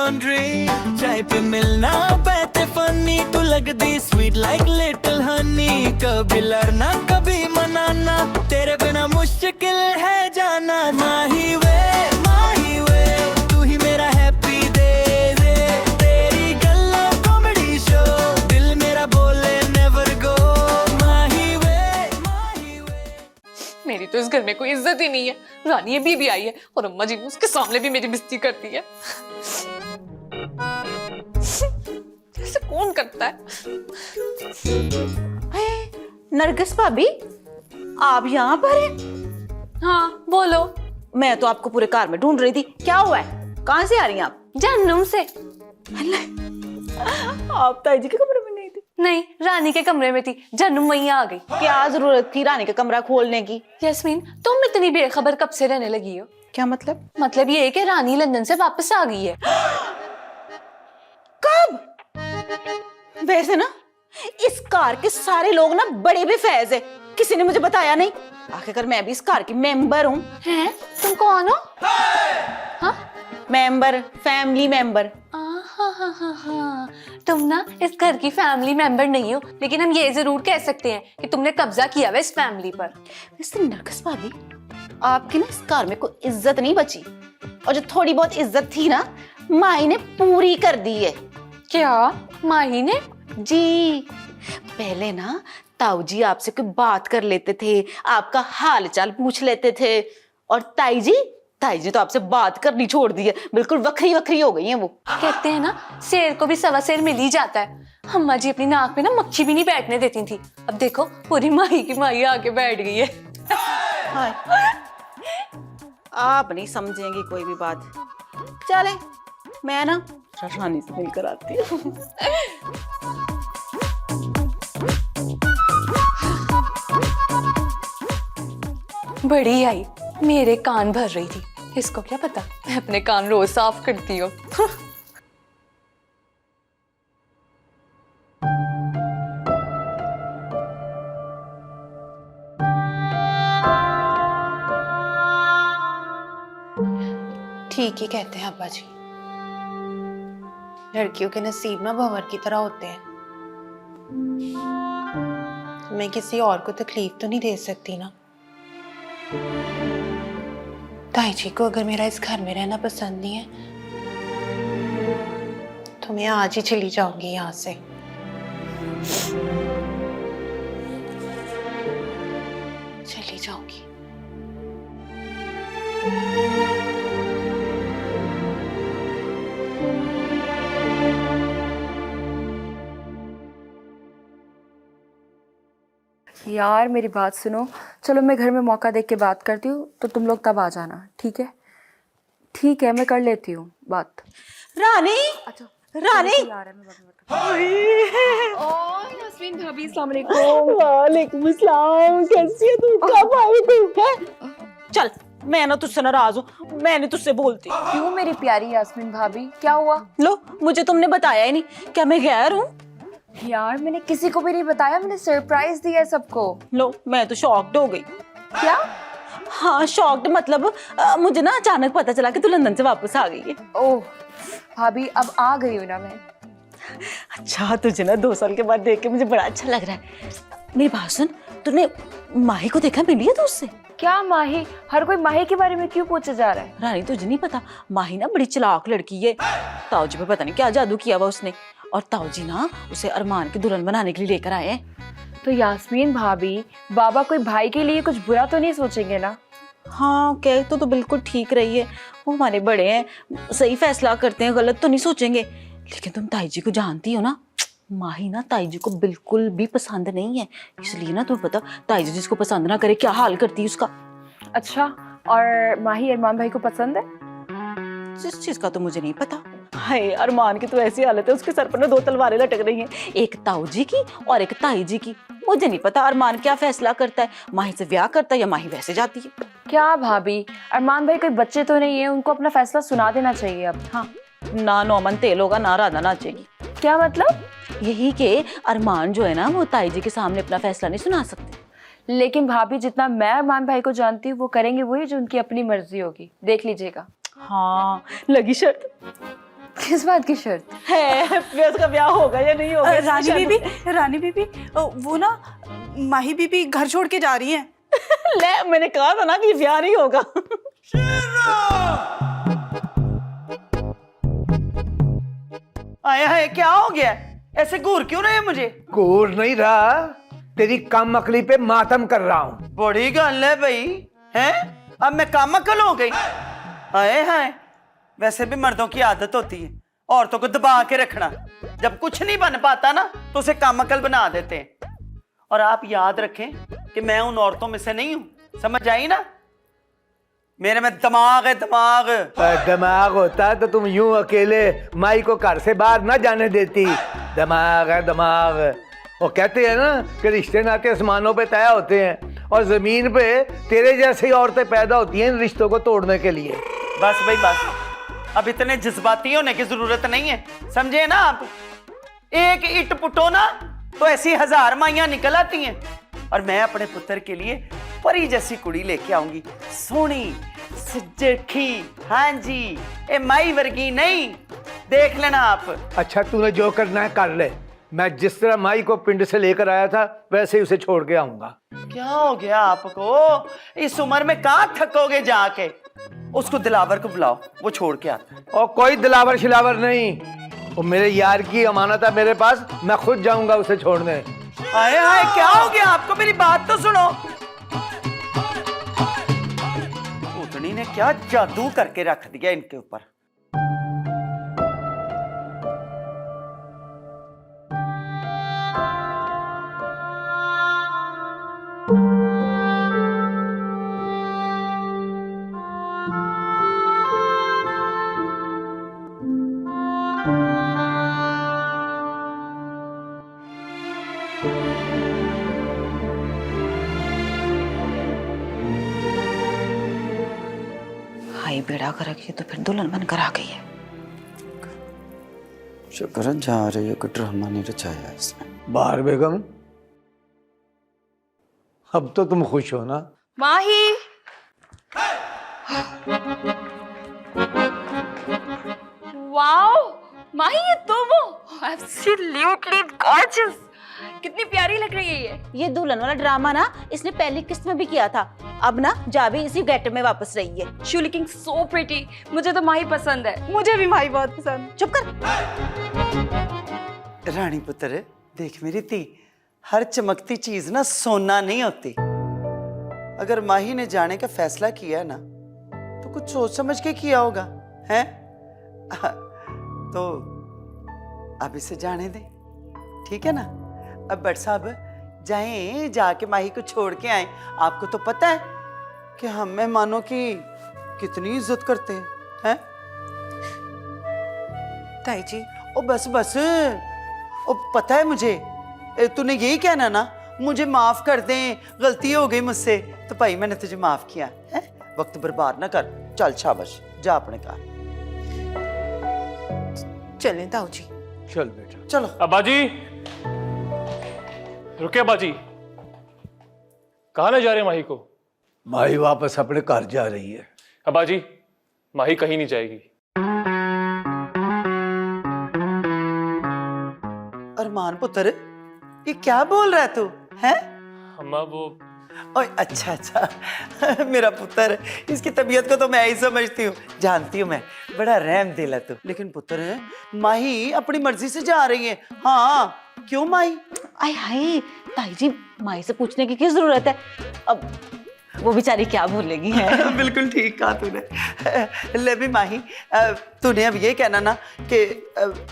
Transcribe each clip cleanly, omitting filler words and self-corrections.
Laundry चाय पे मिलना बैठे फनी तू लगदी स्वीट लाइक लिटिल हनी कभी लड़ना कभी मनाना तेरे बिना मुश्किल है जाना माही वे तू ही मेरा हैप्पी डे रे तेरी गल्ला कॉमेडी शो दिल मेरा बोले नेवर गो माही वे मेरी तो इस घर में कोई इज्जत ही नहीं है। रानी अभी भी आई है और अम्मा जी ने उसके सामने भी मेरी बेइज्जती करती है। ऐसे कौन करता है? नरगिस भाभी, आप यहाँ पर हैं? हाँ बोलो। मैं तो आपको पूरे कार में ढूंढ रही थी, क्या हुआ है? कहाँ से आ रही हैं आप? जहन्नुम से। आप ताई जी के कमरे में नहीं थी? नहीं, रानी के कमरे में थी। जहन्नुम वहीं आ गई। क्या जरूरत थी रानी का कमरा खोलने की? यास्मीन, तुम इतनी बेखबर कब से रहने लगी हो? क्या मतलब? मतलब ये है कि रानी लंदन से वापस आ गई है। कब? वैसे ना इस कार के सारे लोग ना बड़े बेफैज है, किसी ने मुझे बताया नहीं। आखिरकार मैं भी इस कार की मेंबर हूँ। हैं? तुम कौन हो? हाँ? Member, family member. हाँ, तुम ना इस घर की फैमिली मेंबर नहीं हो, लेकिन हम ये जरूर कह सकते हैं कि तुमने कब्जा किया है इस फैमिली पर। वैसे नरगिस भाभी, आपकी ना इस कार में कोई इज्जत नहीं बची, और जो थोड़ी बहुत इज्जत थी ना माई ने पूरी कर दी है। क्या माही ने? जी, पहले ना ताऊ जी आपसे कोई बात कर लेते थे, आपका हाल चाल पूछ लेते थे, और ताई जी तो आपसे बात करनी छोड़ दी है, बिल्कुल वखरी वखरी हो गई हैं वो। कहते हैं ना, शेर को भी सवा शेर मिल ही जाता है। अम्मा जी अपनी नाक में ना मक्खी भी नहीं बैठने देती थी, अब देखो पूरी माही की माही आके बैठ गई है। हाय, आप नहीं समझेंगे कोई भी बात। चले, मैं ना रानी से मिलकर आती हूँ। बड़ी आई, मेरे कान भर रही थी। इसको क्या पता मैं अपने कान रोज साफ करती हूँ। ठीक ही कहते हैं अब्बा जी, लड़कियों के नसीब ना भंवर की तरह होते हैं। मैं किसी और को तकलीफ तो नहीं दे सकती ना। ताई जी को अगर मेरा इस घर में रहना पसंद नहीं है तो मैं आज ही चली जाऊंगी यहाँ से। चली जाऊंगी। यार मेरी बात सुनो, चलो मैं घर में मौका देख के बात करती हूँ, तो तुम लोग तब आ जाना, ठीक है? ठीक है, मैं कर लेती हूँ बात। रानी, अच्छा रानी, यास्मीन भाभी, अस्सलाम वालेकुम। वालेकुम अस्सलाम, कैसी है तू? कब आई तू? चल, मैं ना तुझसे नाराज हूँ, मैं नहीं तुझसे बोलती। क्यों मेरी प्यारी यास्मीन भाभी, क्या हुआ? लो, मुझे तुमने बताया ही नहीं, क्या मैं गैर हूँ? यार मैंने किसी को भी नहीं बताया, मैंने सरप्राइज दिया है सबको। लो, मैं तो शॉक्ड हो गई। क्या? हाँ, शॉक्ड मतलब मुझे ना अचानक पता चला कि तू लंदन से वापस आ गई है। ओह भाभी, अब आ गई हूँ ना मैं। अच्छा, तुझे ना 2 साल के बाद देख के मुझे बड़ा अच्छा लग रहा है। मेरी बात सुन, तूने माही को देखा, मिली है तू उससे? क्या माही? हर कोई माही के बारे में क्यों पूछे जा रहा है? रानी, तुझे नहीं पता, माही ना बड़ी चालाक लड़की है। ताऊ जी पे पता नहीं क्या जादू किया हुआ उसने, और ताऊ जी ना उसे अरमान की दुल्हन बनाने के लिए लेकर आए हैं। तो यास्मीन भाभी, बाबा कोई भाई के लिए कुछ बुरा तो नहीं सोचेंगे ना? हाँ, कह तो बिल्कुल ठीक रही है, वो हमारे बड़े हैं, सही फैसला करते हैं, गलत तो नहीं सोचेंगे। लेकिन तुम ताई जी को जानती हो ना, माही ना ताई जी को बिल्कुल भी पसंद नहीं है, इसलिए ना तुम्हें पता, ताई जी जिसको पसंद ना करे क्या हाल करती है उसका। अच्छा, और माही अरमान भाई को पसंद है? जिस चीज का तो मुझे नहीं पता। हाय, अरमान की तो ऐसी हालत है, उसके सर पर ना 2 तलवारें लटक रही हैं, एक ताऊ जी की और एक ताई जी की। मुझे नहीं पता अरमान क्या फैसला करता है, माही से ब्याह करता है या माही वैसे जाती है। क्या भाभी, अरमान भाई कोई बच्चे तो नहीं है, उनको अपना फैसला सुना देना चाहिए अब। हाँ, ना नौमन तेल होगा ना राधा नाचेगी। क्या मतलब? यही के अरमान जो है ना, वो ताई जी के सामने अपना फैसला नहीं सुना सकते। लेकिन भाभी, जितना मैं अरमान भाई को जानती हूँ, वो करेंगे वही जो उनकी अपनी मर्जी होगी, देख लीजिएगा। हाँ, लगी शर्त। किस बात की शर्त? है फियाज का ब्याह होगा या नहीं होगा? रानी बीबी वो ना माही बीबी घर छोड़ के जा रही हैं। ले, मैंने कहा था ना कि ब्याह नहीं होगा। आया है, क्या हो गया? ऐसे घूर क्यों रहे हैं मुझे? घूर नहीं रहा, तेरी कम अकली पे मातम कर रहा हूँ। बड़ी गल है भाई, हैं? अब मैं कम अकल हो गई? आए हाय, वैसे भी मर्दों की आदत होती है औरतों को दबा के रखना। जब कुछ नहीं बन पाता ना तो उसे कम अकल बना देते हैं। और आप याद रखें कि मैं उन औरतों में से नहीं हूं, समझ आई ना? मेरे में दिमाग है, दिमाग। दिमाग होता तो तुम यूं अकेले माई को घर से बाहर ना जाने देती। दिमाग है, दिमाग। वो कहते हैं ना कि रिश्ते नाते आसमानों पे तय होते हैं और जमीन पे तेरे जैसी औरतें पैदा होती हैं इन रिश्तों को तोड़ने के लिए। बस भाई बस, अब इतने जज्बाती होने की जरूरत नहीं है, समझे ना आप? एक ईंट पुटो ना तो ऐसी 1000 माइयां निकल आती हैं। और मैं अपने पुत्र के लिए परी जैसी कुड़ी लेके आऊंगी, सोनी सुजखी। हाँ जी, ए माई वर्गी नहीं, देख लेना आप। अच्छा, तूने जो करना है कर ले। मैं जिस तरह माई को पिंड से लेकर आया था वैसे ही उसे छोड़ के आऊंगा। क्या हो गया आपको? इस उम्र में कहाँ थकोगे जाके? उसको दिलावर को बुलाओ, वो छोड़ के आता है। और कोई दिलावर शिलावर नहीं, वो मेरे यार की अमानत है मेरे पास, मैं खुद जाऊंगा उसे छोड़ने। आए हाय, क्या हो गया आपको? मेरी बात तो सुनो। उतनी ने क्या जादू करके रख दिया इनके ऊपर। हाई बेड़ा कर रखी तो फिर दुल्हन बनकर आ गई है। शुक्र है जा रही है, कोई ड्रामा नहीं रचाया इसने। बाहर बेगम, अब तो तुम खुश हो ना? माही वाओ माही, ये तो वो एब्सोल्युटली गॉर्जियस, कितनी प्यारी लग रही है ये दुल्हन वाला ड्रामा ना इसने पहली किस्त में भी किया था। अब ना जा भी इसी गेटअप में वापस रही है। She looking so pretty. मुझे तो माही पसंद है। मुझे भी माही बहुत पसंद। चुप कर। रानी पुत्र, देख मेरी ती, हर चमकती चीज ना सोना नहीं होती। अगर माही ने जाने का फैसला किया ना तो कुछ सोच समझ के किया होगा, हैं? तो अब इसे जाने दे, ठीक है ना? अब भट्ट साहब जाएं, जाके माही को छोड़ के आए। आपको तो पता है कि हम मेहमानों की कितनी इज्जत करते हैं, हैं? ताई जी, ओ बस बस, ओ पता है मुझे, तूने यही कहना ना, मुझे माफ कर दें, गलती हो गई मुझसे। तो भाई मैंने तुझे माफ किया है, वक्त बर्बाद ना कर। चल शाबाश, जा अपने घर। चलें ताऊ जी। चल बेटा, चलो। अब्बाजी, रुके अब्बाजी, कहाँ ले जा रहे हैं माही को? माही वापस अपने घर जा रही है। अब्बाजी, माही कहीं नहीं जाएगी। अरमान पुत्र, ये क्या बोल रहा है तू, हैं? अम्मा वो ओए अच्छा अच्छा, मेरा पुत्र, इसकी तबीयत को तो मैं ही समझती हूँ, जानती हूँ मैं, बड़ा रहम दिल है तू। लेकिन पुत्र, माही अपनी मर्जी से जा रही है। हाँ, क्यों माही? आय हाय ताई जी, माई से पूछने की क्या जरूरत है? अब वो बेचारी क्या भूलेगी है। बिल्कुल ठीक कहा तूने। ले भी माही, तूने अब ये कहना ना कि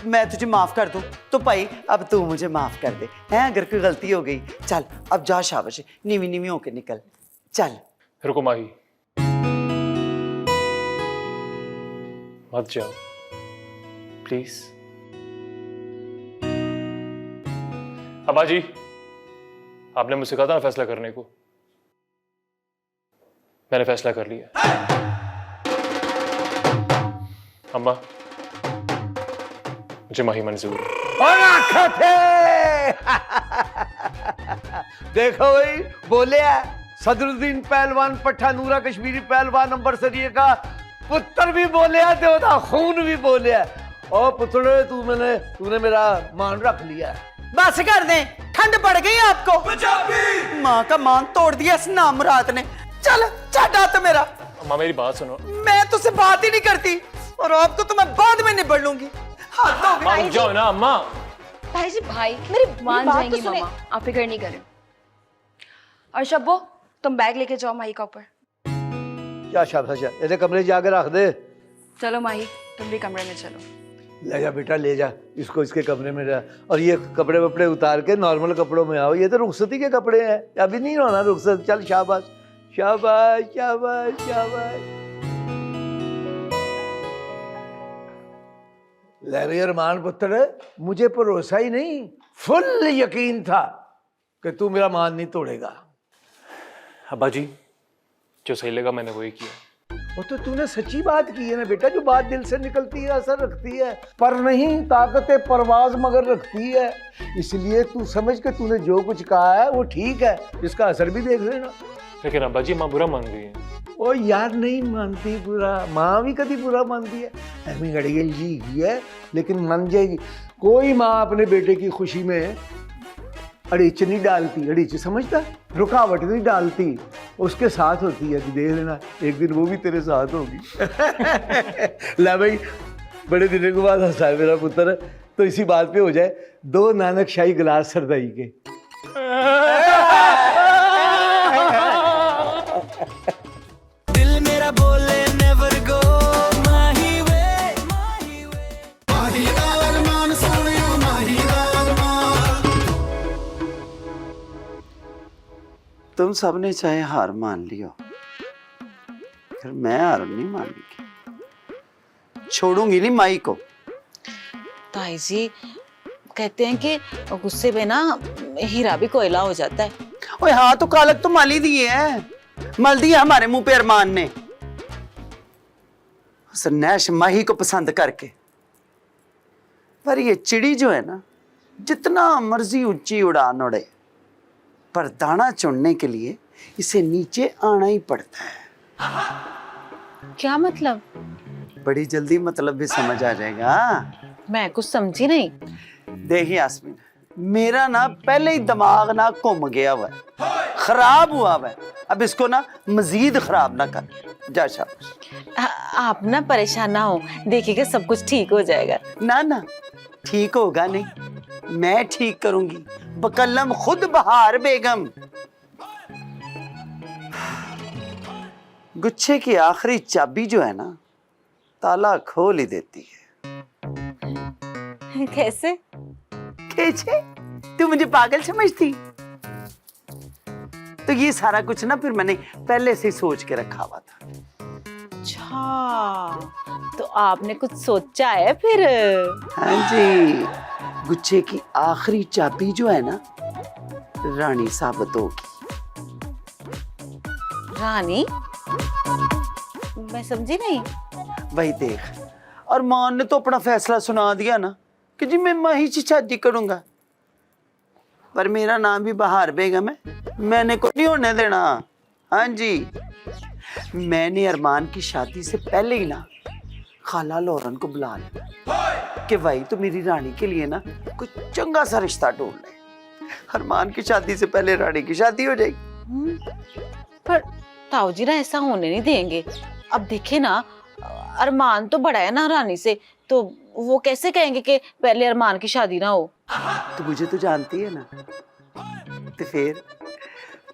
मैं तुझे माफ कर दूं, तो भाई अब तू मुझे माफ कर दे, हैं? अगर कोई गलती हो गई, चल अब जा, शाबाश, नीवी नीवी होके निकल, चल। रुको माही, मत जाओ प्लीज। अब्बाजी, आपने मुझसे कहा था ना फैसला करने को, मैंने फैसला कर लिया। अम्मा, मुझे माही मंजूर है। और आखा थे। देखो भाई, बोले सदरुद्दीन पहलवान, पट्टा नूरा कश्मीरी पहलवान, अंबर सरिये का पुत्र भी बोले, देवता खून भी बोले। ओ पुतले तूने मेरा मान रख लिया है। बस कर दे, ठंड पड़ गई आपको। माँ का मान तोड़ दिया इस नामुराद ने। चल छठ हाथ मेरा। अम्मा मेरी बात सुनो। मैं तुझसे बात ही नहीं करती और आपको तो मैं बाद में निबड़ लूंगी। हाथ धो अम्मा रुक जाओ ना अम्मा। भाई जी भाई मेरी मान बात जाएंगी तो सुने। मामा, आप फिक्र नहीं करें। और शब्बो तुम बैग लेके जाओ माही का ऊपर। क्या शाबाश है, ऐसे कमरे जाकर रख दे। चलो माही तुम भी कमरे में चलो। ले जा बेटा ले जा, इसको इसके कमरे में जा। और ये कपड़े वपड़े उतार के नॉर्मल कपड़ों में आओ, ये तो रुखसती के कपड़े हैं, अभी नहीं होना रुखसत। चल शाबाश शाबाश शाबाश शाबाश। ले रे अरमान पुत्र, मुझे भरोसा ही नहीं, फुल यकीन था कि तू मेरा मान नहीं तोड़ेगा। अब्बा जी जो सही लगा मैंने वही किया। वो तो तूने सच्ची बात की है ना बेटा, जो बात दिल से निकलती है असर रखती है, पर नहीं ताकत परवाज मगर रखती है। इसलिए तू समझ के तूने जो कुछ कहा है वो ठीक है, इसका असर भी देख लेना। लेकिन अब्बा जी माँ बुरा मान गई है। ओ यार नहीं मानती बुरा, माँ भी कभी बुरा मानती है? अम्मी गड़गल जी की है लेकिन मान जाएगी। कोई माँ अपने बेटे की खुशी में अड़ीच नहीं डालती, अड़ीच समझता, रुकावट नहीं डालती, उसके साथ होती है। देख लेना एक दिन वो भी तेरे साथ होगी। ला भाई, बड़े दिनों के बाद हंसा है मेरा पुत्र, तो इसी बात पे हो जाए 2 नानक शाही गिलास सरदाई के। दिल मेरा बोले नेवर गो माही वे माही वे। तुम सबने चाहे हार मान लियो, फिर मैं हार नहीं मानूंगी, छोड़ूंगी नहीं माई को। ताई जी कहते हैं कि गुस्से में ना हीरा भी कोयला हो जाता है। ओए हाँ, तो कालक तो माली दिए हैं, मल दिया हमारे मुंह पे अरमान ने। नैश माही को पसंद करके। पर ये चिड़ी जो है ना, जितना मर्जी ऊंची उड़ान उड़े, पर दाना चुनने के लिए इसे नीचे आना ही पड़ता है। क्या मतलब? बड़ी जल्दी मतलब भी समझ आ जाएगा। मैं कुछ समझी नहीं। देखिए यास्मीन, मेरा ना पहले ही दिमाग ना घूम गया हुआ है, खराब हुआ हुआ है। अब इसको ना मजीद खराब ना कर। जा शाबाश। आप ना परेशान ना हो, देखिएगा सब कुछ ठीक हो जाएगा। ना ना ठीक होगा नहीं, मैं ठीक करूंगी, बकल्लम खुद बहार बेगम। गुच्छे की आखिरी चाबी जो है ना, ताला खोल ही देती है। कैसे? कैसे? तू मुझे पागल समझती? तो ये सारा कुछ ना फिर मैंने पहले से सोच के रखा हुआ था। अच्छा, तो आपने कुछ सोचा है फिर? हाँ जी, गुच्छे की आखिरी चाबी जो है ना, रानी साबित होगी। रानी? मैं समझी नहीं। वही देख, और मान ने तो अपना फैसला सुना दिया ना कि जी मैं माही से शादी करूंगा, पर मेरा नाम भी बहार बेगम है, मैंने को नहीं होने देना। हाँ जी, मैंने अरमान की शादी से पहले ही ना खाला लौरन को बुला लिया कि भाई तो मेरी रानी के लिए ना कोई चंगा सा रिश्ता ढूंढ ले, अरमान की शादी से पहले रानी की शादी हो जाएगी। पर ताऊ जी ना ऐसा होने नहीं देंगे। अब देखे ना, अरमान तो बड़ा है ना रानी से, तो वो कैसे कहेंगे कि पहले अरमान की शादी ना हो? तो मुझे तो जानती है ना, तो फिर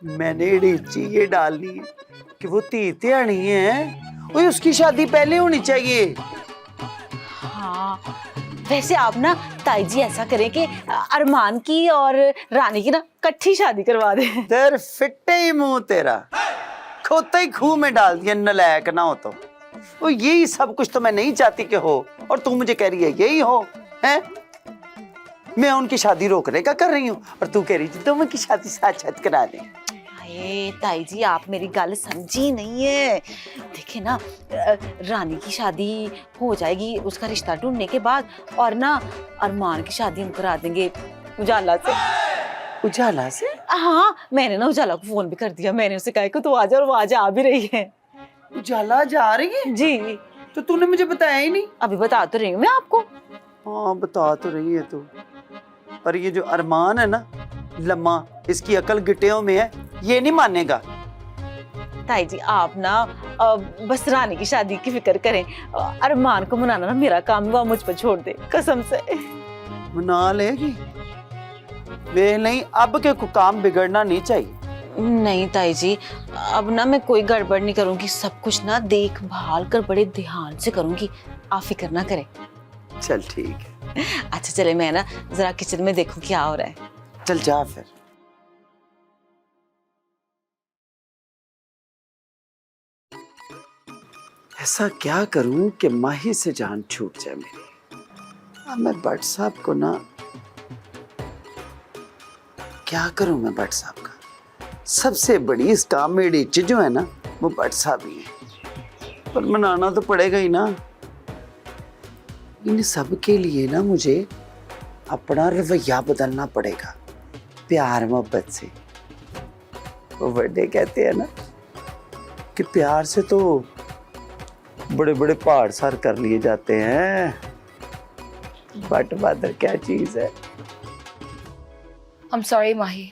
मैंने इड़ीची ये डालनी है कि वो तीते आनी है, वो उसकी शादी पहले होनी चाहिए। हाँ, वैसे आप ना ताई जी ऐसा करें कि अरमान की और रानी की ना इकट्ठी शादी करवा दें। तेरे फिट्टे ही मुंह तेरा, खोता ही खूह में डाल दिया, नलायक ना हो तो। वो यही सब कुछ तो मैं नहीं चाहती कि हो, और तू मुझे कह रही है यही हो हैं? मैं उनकी शादी रोकने का कर रही हूँ और तू कह रही थी तो उनकी शादी साथ साथ करा दे। अरे ताई जी, आप मेरी गल समझी नहीं है। देखिए ना, रानी की शादी हो जाएगी उसका रिश्ता ढूंढने के बाद, और ना अरमान की शादी हम करा देंगे उजाला से। उजाला से? हाँ, मैंने ना उजाला को फोन भी कर दिया, मैंने उसे कहा कि तू आ जा, और वो आज आ भी रही है। उजाला जा रही है? जी। तो तूने मुझे बताया ही नहीं। अभी बता तो रही हूँ मैं आपको। हाँ बता तो रही है तू, पर ये जो अरमान है ना लम्मा, इसकी अकल गिट्टियों में है, ये नहीं मानेगा। ताई जी आप ना बस रानी की शादी की फिक्र करें, अरमान को मनाना ना मेरा काम है, वो मुझ पर छोड़ दे कसम से। मना लेगी वे नहीं, अब के को काम बिगड़ना नहीं चाहिए। नहीं ताई जी, अब ना मैं कोई गड़बड़ नहीं करूंगी, सब कुछ ना देखभाल कर बड़े ध्यान से करूंगी, आप फिक्र ना करें। चल ठीक है। अच्छा चले मैं ना जरा किचन में देखूं क्या हो रहा है। चल जा फिर। ऐसा क्या करूं कि माही से जान छूट जाए मेरी। अब मैं भट्ट साहब को ना, क्या करूं मैं भट्ट साहब का। सबसे बड़ी इस काम में इडिच जो है ना वो भट्ट साहब ही है, पर मनाना तो पड़ेगा ही ना। इन सब के लिए ना मुझे अपना रवैया बदलना पड़ेगा, प्यार मोहब्बत से। वो बड़े कहते हैं ना कि प्यार से तो बड़े बड़े पहाड़ सर कर लिए जाते हैं, बट बादल क्या चीज है। I'm sorry माही,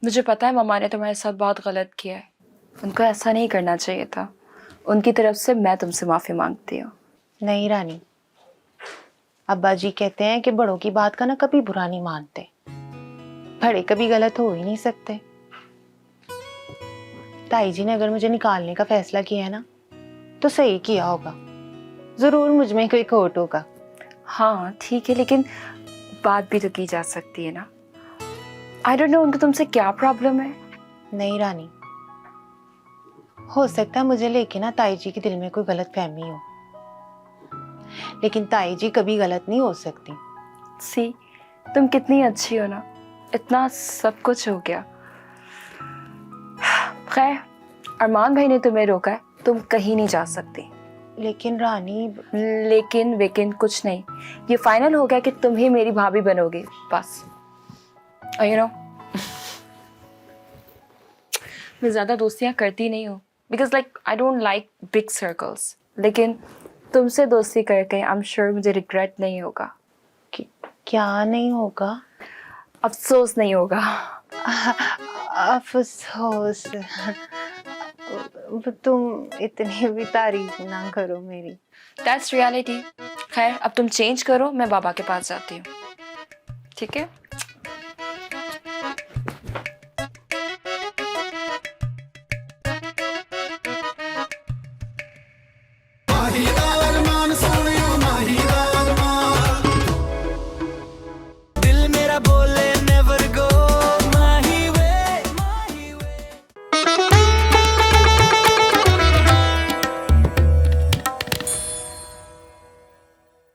मुझे पता है मम्मा ने तुम्हारे साथ बहुत गलत किया है, उनको ऐसा नहीं करना चाहिए था। उनकी तरफ से मैं तुमसे माफ़ी मांगती हूँ। नहीं रानी, अब्बा जी कहते हैं कि बड़ों की बात का ना कभी बुरा नहीं मानते, बड़े कभी गलत हो ही नहीं सकते। ताई जी ने अगर मुझे निकालने का फैसला किया है ना तो सही किया होगा, जरूर मुझ में कोई खोट होगा। हाँ ठीक है, लेकिन बात भी तो की जा सकती है ना। आई डोंट नो उनको तुमसे क्या प्रॉब्लम है। नहीं रानी, हो सकता है मुझे लेके ना ताई जी के दिल में कोई गलत फहमी हो, लेकिन ताई जी कभी गलत नहीं हो सकती। सी तुम कितनी अच्छी हो ना, इतना सब कुछ हो गया। खैर अरमान भाई ने तुम्हें रोका है, तुम कहीं नहीं जा सकती। लेकिन रानी, लेकिन वेकिन कुछ नहीं, ये फाइनल हो गया कि तुम ही मेरी भाभी बनोगी बस। यू नो मैं ज़्यादा दोस्तियाँ करती नहीं हूँ, because like I don't like big circles, लेकिन तुमसे दोस्ती करके आई एम श्योर मुझे रिग्रेट नहीं होगा। क्या नहीं होगा? अफसोस नहीं होगा। अफसोस? तुम इतनी भी तारीफ ना करो मेरी। That's reality. खैर अब तुम चेंज करो, मैं बाबा के पास जाती हूँ, ठीक है?